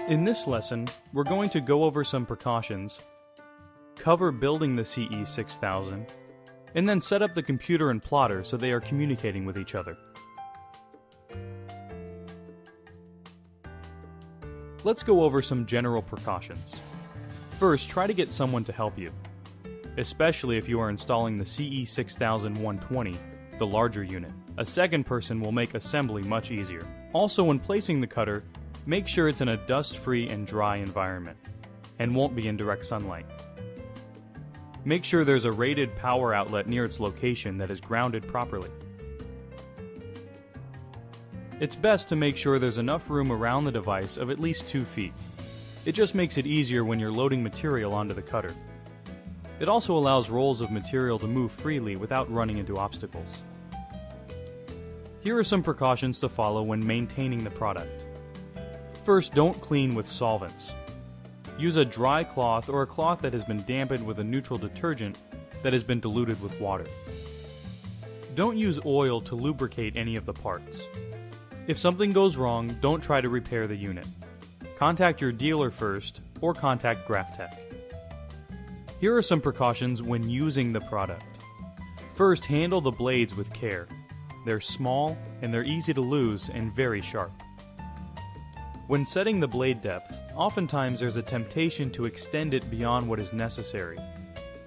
In this lesson, we're going to go over some precautions, cover building the CE6000, and then set up the computer and plotter so they are communicating with each other. Let's go over some general precautions. First, try to get someone to help you, especially if you are installing the CE6000-120, the larger unit. A second person will make assembly much easier. Also, when placing the cutter, make sure it's in a dust-free and dry environment, and won't be in direct sunlight. Make sure there's a rated power outlet near its location that is grounded properly. It's best to make sure there's enough room around the device of at least 2 feet. It just makes it easier when you're loading material onto the cutter. It also allows rolls of material to move freely without running into obstacles. Here are some precautions to follow when maintaining the product. First, don't clean with solvents. Use a dry cloth or a cloth that has been dampened with a neutral detergent that has been diluted with water. Don't use oil to lubricate any of the parts. If something goes wrong, don't try to repair the unit. Contact your dealer first or contact GrafTech. Here are some precautions when using the product. First, handle the blades with care. They're small and they're easy to lose and very sharp. When setting the blade depth, oftentimes there's a temptation to extend it beyond what is necessary.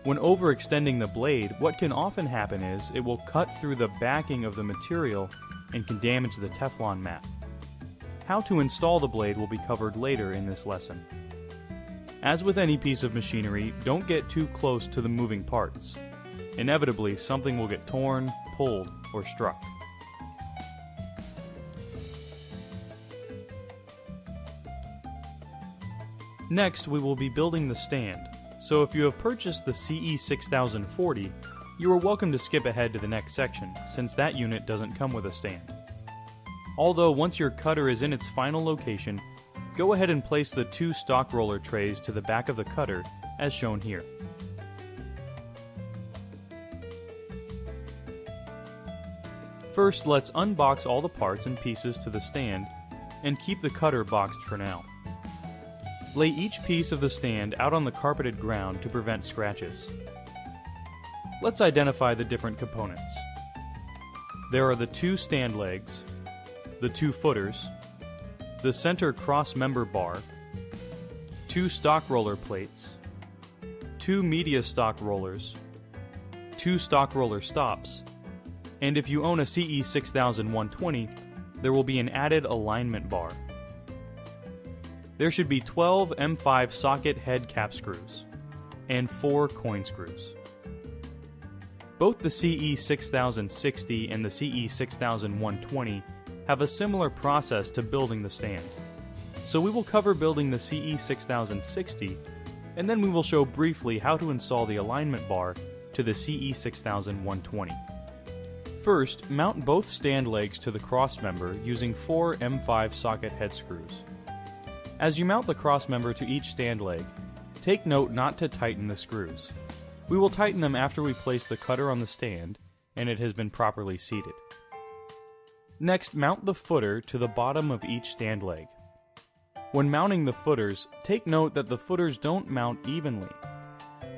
When overextending the blade, what can often happen is it will cut through the backing of the material and can damage the Teflon mat. How to install the blade will be covered later in this lesson. As with any piece of machinery, don't get too close to the moving parts. Inevitably, something will get torn, pulled, or struck. Next, we will be building the stand, so if you have purchased the CE6040, you are welcome to skip ahead to the next section, since that unit doesn't come with a stand. Although once your cutter is in its final location, go ahead and place the 2 stock roller trays to the back of the cutter, as shown here. First, let's unbox all the parts and pieces to the stand, and keep the cutter boxed for now. Lay each piece of the stand out on the carpeted ground to prevent scratches. Let's identify the different components. There are the 2 stand legs, the 2 footers, the center cross member bar, 2 stock roller plates, 2 media stock rollers, 2 stock roller stops, and if you own a CE6000-120, there will be an added alignment bar. There should be 12 M5 socket head cap screws and 4 coin screws. Both the CE6060 and the CE6000-120 have a similar process to building the stand. So we will cover building the CE6060, and then we will show briefly how to install the alignment bar to the CE6000-120. First, mount both stand legs to the cross member using 4 M5 socket head screws. As you mount the cross member to each stand leg, take note not to tighten the screws. We will tighten them after we place the cutter on the stand and it has been properly seated. Next, mount the footer to the bottom of each stand leg. When mounting the footers, take note that the footers don't mount evenly.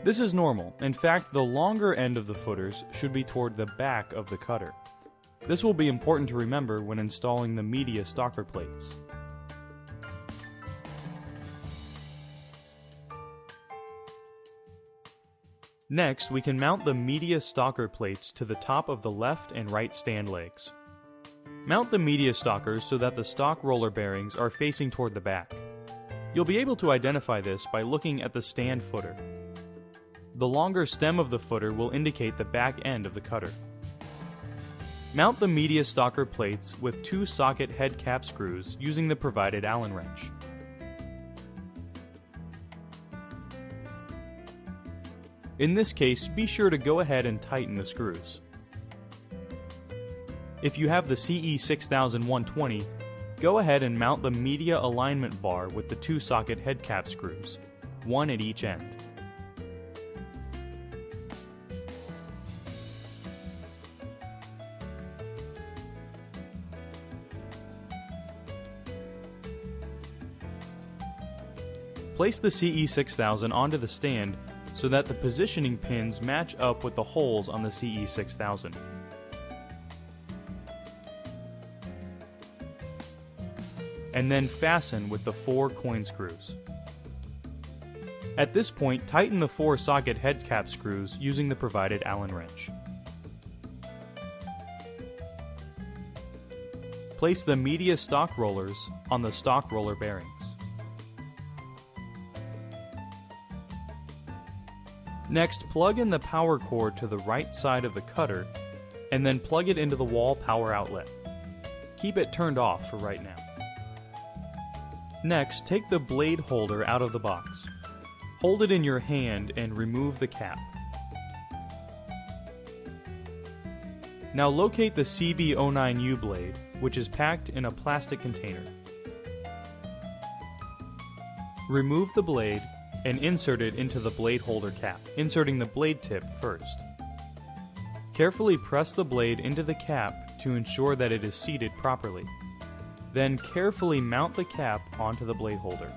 This is normal. In fact, the longer end of the footers should be toward the back of the cutter. This will be important to remember when installing the media stalker plates. Next, we can mount the media stalker plates to the top of the left and right stand legs. Mount the media stalkers so that the stock roller bearings are facing toward the back. You'll be able to identify this by looking at the stand footer. The longer stem of the footer will indicate the back end of the cutter. Mount the media stalker plates with 2 socket head cap screws using the provided Allen wrench. In this case, be sure to go ahead and tighten the screws. If you have the CE6000-120, go ahead and mount the media alignment bar with the 2 socket head cap screws, 1 at each end. Place the CE6000 onto the stand so that the positioning pins match up with the holes on the CE6000. And then fasten with the 4 coin screws. At this point, tighten the 4 socket head cap screws using the provided Allen wrench. Place the media stock rollers on the stock roller bearings. Next, plug in the power cord to the right side of the cutter and then plug it into the wall power outlet. Keep it turned off for right now. Next, take the blade holder out of the box. Hold it in your hand and remove the cap. Now locate the CB09U blade, which is packed in a plastic container. Remove the blade and insert it into the blade holder cap, inserting the blade tip first. Carefully press the blade into the cap to ensure that it is seated properly. Then carefully mount the cap onto the blade holder.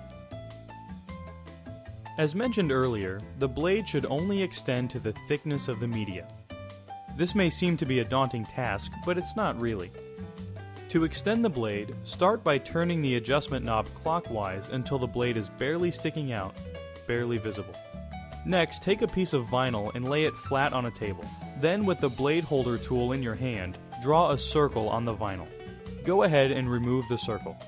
As mentioned earlier, the blade should only extend to the thickness of the media. This may seem to be a daunting task, but it's not really. To extend the blade, start by turning the adjustment knob clockwise until the blade is barely sticking out, barely visible. Next, take a piece of vinyl and lay it flat on a table. Then, with the blade holder tool in your hand, draw a circle on the vinyl. Go ahead and remove the circle.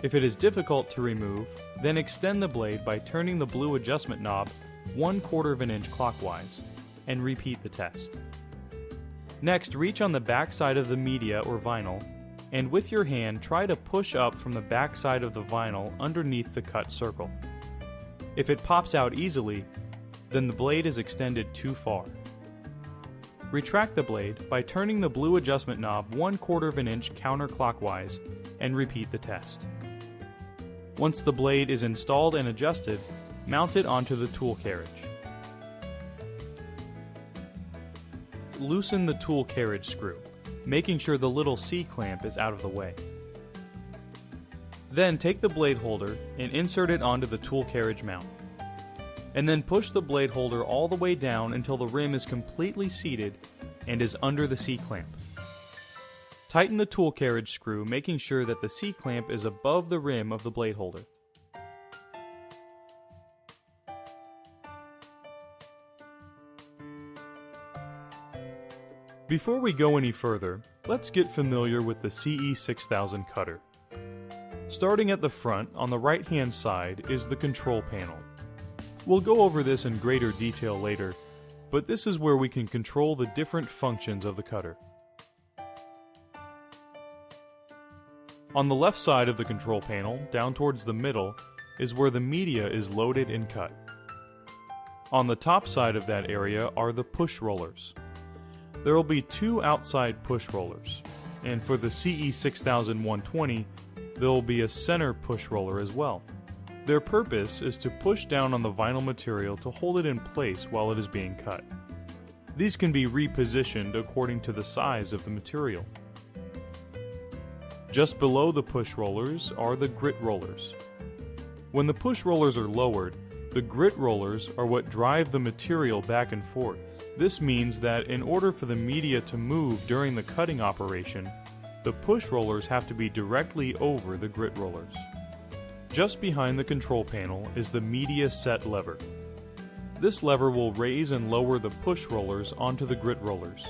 If it is difficult to remove, then extend the blade by turning the blue adjustment knob 1/4 of an inch clockwise, and repeat the test. Next, reach on the back side of the media or vinyl, and with your hand try to push up from the back side of the vinyl underneath the cut circle. If it pops out easily, then the blade is extended too far. Retract the blade by turning the blue adjustment knob 1/4 of an inch counterclockwise and repeat the test. Once the blade is installed and adjusted, mount it onto the tool carriage. Loosen the tool carriage screw, making sure the little C-clamp is out of the way. Then take the blade holder and insert it onto the tool carriage mount. And then push the blade holder all the way down until the rim is completely seated and is under the C-clamp. Tighten the tool carriage screw, making sure that the C-clamp is above the rim of the blade holder. Before we go any further, let's get familiar with the CE6000 cutter. Starting at the front, on the right-hand side, is the control panel. We'll go over this in greater detail later, but this is where we can control the different functions of the cutter. On the left side of the control panel, down towards the middle, is where the media is loaded and cut. On the top side of that area are the push rollers. There will be 2 outside push rollers, and for the CE6000-120, there will be a center push roller as well. Their purpose is to push down on the vinyl material to hold it in place while it is being cut. These can be repositioned according to the size of the material. Just below the push rollers are the grit rollers. When the push rollers are lowered, the grit rollers are what drive the material back and forth. This means that in order for the media to move during the cutting operation, the push rollers have to be directly over the grit rollers. Just behind the control panel is the media set lever. This lever will raise and lower the push rollers onto the grit rollers.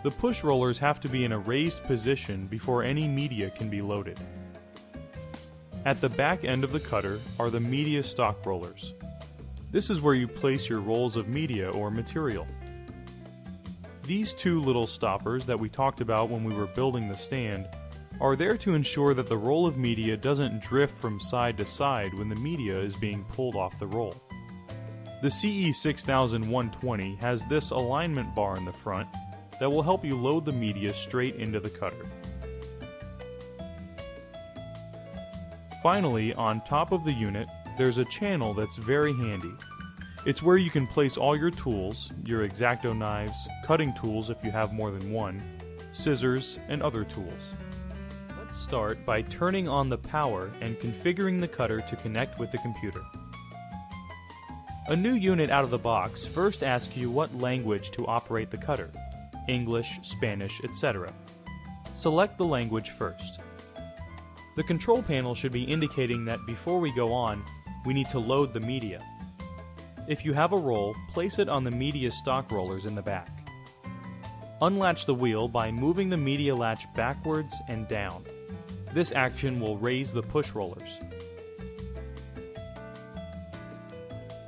The push rollers have to be in a raised position before any media can be loaded. At the back end of the cutter are the media stock rollers. This is where you place your rolls of media or material. These 2 little stoppers that we talked about when we were building the stand are there to ensure that the roll of media doesn't drift from side to side when the media is being pulled off the roll. The CE6000-120 has this alignment bar in the front that will help you load the media straight into the cutter. Finally, on top of the unit, there's a channel that's very handy. It's where you can place all your tools, your X-Acto knives, cutting tools if you have more than one, scissors, and other tools. Let's start by turning on the power and configuring the cutter to connect with the computer. A new unit out of the box first asks you what language to operate the cutter: English, Spanish, etc. Select the language first. The control panel should be indicating that before we go on, we need to load the media. If you have a roll, place it on the media stock rollers in the back. Unlatch the wheel by moving the media latch backwards and down. This action will raise the push rollers.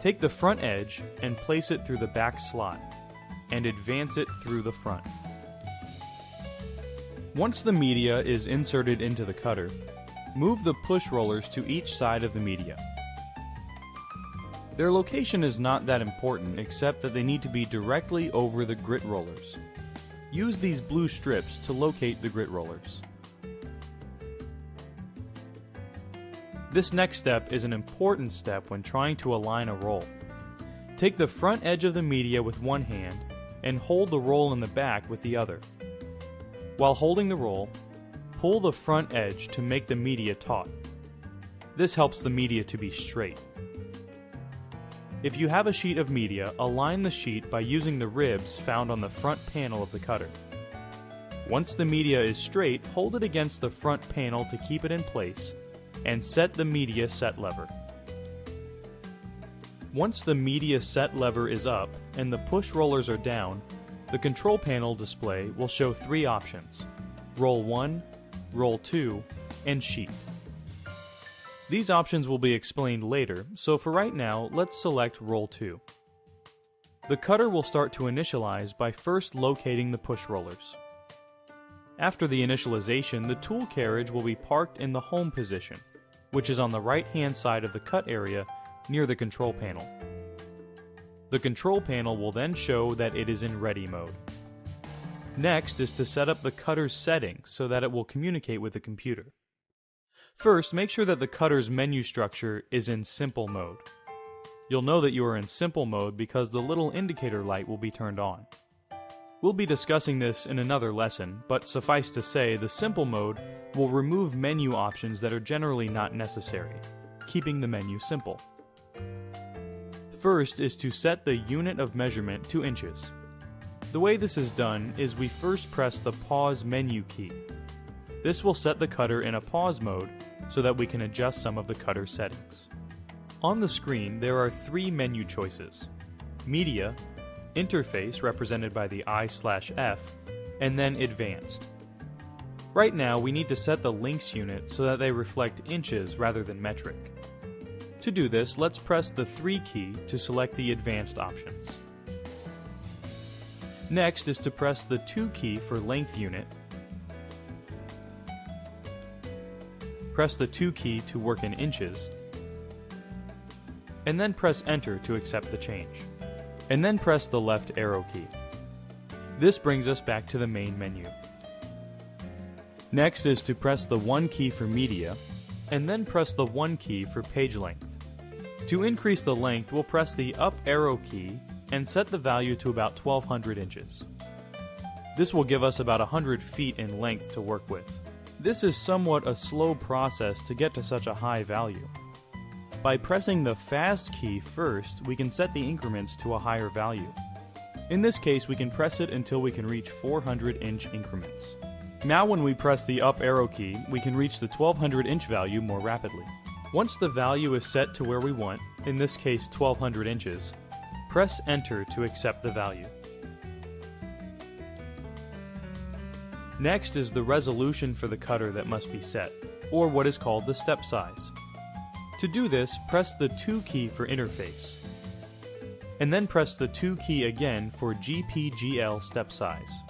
Take the front edge and place it through the back slot, and advance it through the front. Once the media is inserted into the cutter, move the push rollers to each side of the media. Their location is not that important, except that they need to be directly over the grit rollers. Use these blue strips to locate the grit rollers. This next step is an important step when trying to align a roll. Take the front edge of the media with one hand and hold the roll in the back with the other. While holding the roll, pull the front edge to make the media taut. This helps the media to be straight. If you have a sheet of media, align the sheet by using the ribs found on the front panel of the cutter. Once the media is straight, hold it against the front panel to keep it in place, and set the media set lever. Once the media set lever is up and the push rollers are down, the control panel display will show three options: Roll 1, Roll 2, and Sheet. These options will be explained later, so for right now, let's select Roll 2. The cutter will start to initialize by first locating the push rollers. After the initialization, the tool carriage will be parked in the home position, which is on the right-hand side of the cut area near the control panel. The control panel will then show that it is in ready mode. Next is to set up the cutter's settings so that it will communicate with the computer. First, make sure that the cutter's menu structure is in simple mode. You'll know that you are in simple mode because the little indicator light will be turned on. We'll be discussing this in another lesson, but suffice to say, the simple mode will remove menu options that are generally not necessary, keeping the menu simple. First is to set the unit of measurement to inches. The way this is done is we first press the pause menu key. This will set the cutter in a pause mode so that we can adjust some of the cutter settings. On the screen, there are three menu choices: Media, Interface represented by the I/F, and then Advanced. Right now, we need to set the links unit so that they reflect inches rather than metric. To do this, let's press the 3 key to select the advanced options. Next is to press the 2 key for length unit, press the 2 key to work in inches, and then press Enter to accept the change. And then press the left arrow key. This brings us back to the main menu. Next is to press the 1 key for media, and then press the 1 key for page length. To increase the length, we'll press the up arrow key and set the value to about 1200 inches. This will give us about 100 feet in length to work with. This is somewhat a slow process to get to such a high value. By pressing the fast key first, we can set the increments to a higher value. In this case, we can press it until we can reach 400-inch increments. Now when we press the up arrow key, we can reach the 1200-inch value more rapidly. Once the value is set to where we want, in this case 1200 inches, press Enter to accept the value. Next is the resolution for the cutter that must be set, or what is called the step size. To do this, press the 2 key for interface, and then press the 2 key again for GPGL step size.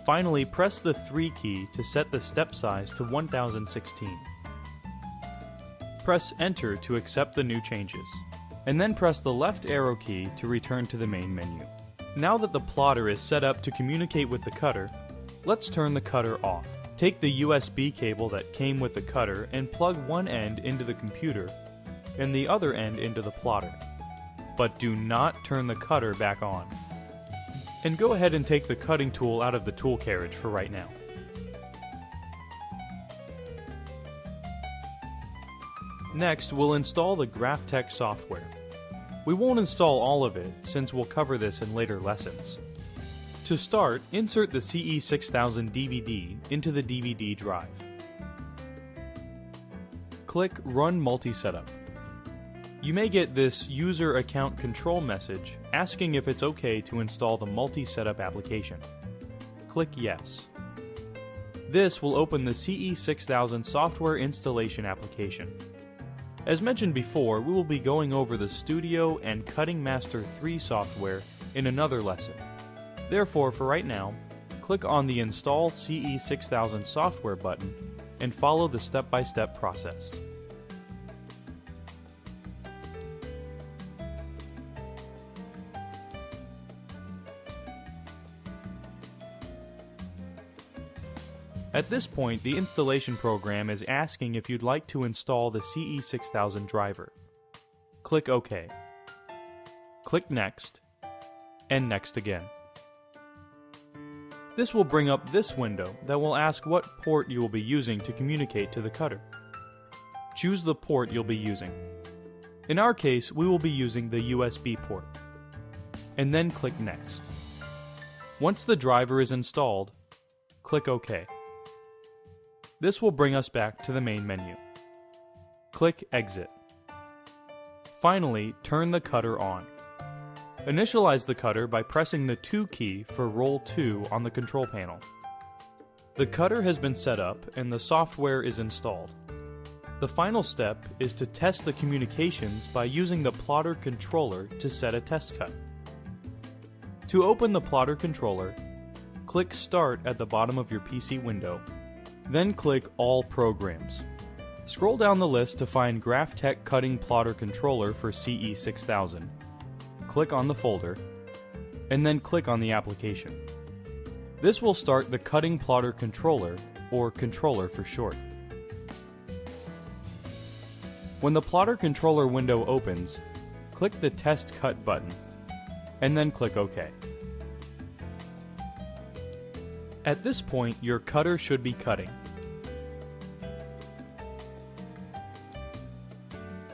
Finally, press the 3 key to set the step size to 1016. Press Enter to accept the new changes, and then press the left arrow key to return to the main menu. Now that the plotter is set up to communicate with the cutter, let's turn the cutter off. Take the USB cable that came with the cutter and plug one end into the computer and the other end into the plotter. But do not turn the cutter back on. And go ahead and take the cutting tool out of the tool carriage for right now. Next, we'll install the GraphTech software. We won't install all of it, since we'll cover this in later lessons. To start, insert the CE6000 DVD into the DVD drive. Click Run Multi-Setup. You may get this User Account Control message asking if it's okay to install the multi-setup application. Click Yes. This will open the CE6000 software installation application. As mentioned before, we will be going over the Studio and Cutting Master 3 software in another lesson. Therefore, for right now, click on the Install CE6000 software button and follow the step-by-step process. At this point, the installation program is asking if you'd like to install the CE6000 driver. Click OK. Click Next, and Next again. This will bring up this window that will ask what port you will be using to communicate to the cutter. Choose the port you'll be using. In our case, we will be using the USB port. And then click Next. Once the driver is installed, click OK. This will bring us back to the main menu. Click Exit. Finally, turn the cutter on. Initialize the cutter by pressing the 2 key for Roll 2 on the control panel. The cutter has been set up and the software is installed. The final step is to test the communications by using the plotter controller to set a test cut. To open the plotter controller, click Start at the bottom of your PC window. Then click All Programs. Scroll down the list to find GraphTech Cutting Plotter Controller for CE6000. Click on the folder, and then click on the application. This will start the Cutting Plotter Controller, or controller for short. When the plotter controller window opens, click the Test Cut button, and then click OK. At this point, your cutter should be cutting.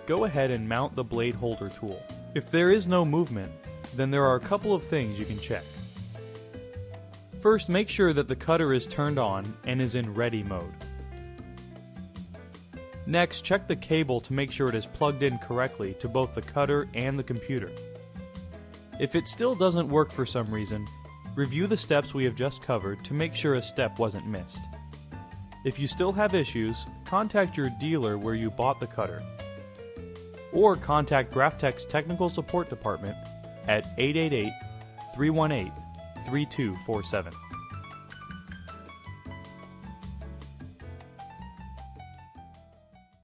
Go ahead and mount the blade holder tool. If there is no movement, then there are a couple of things you can check. First, make sure that the cutter is turned on and is in ready mode. Next, check the cable to make sure it is plugged in correctly to both the cutter and the computer. If it still doesn't work for some reason, review the steps we have just covered to make sure a step wasn't missed. If you still have issues, contact your dealer where you bought the cutter, or contact GraphTech's technical support department at 888-318-3247.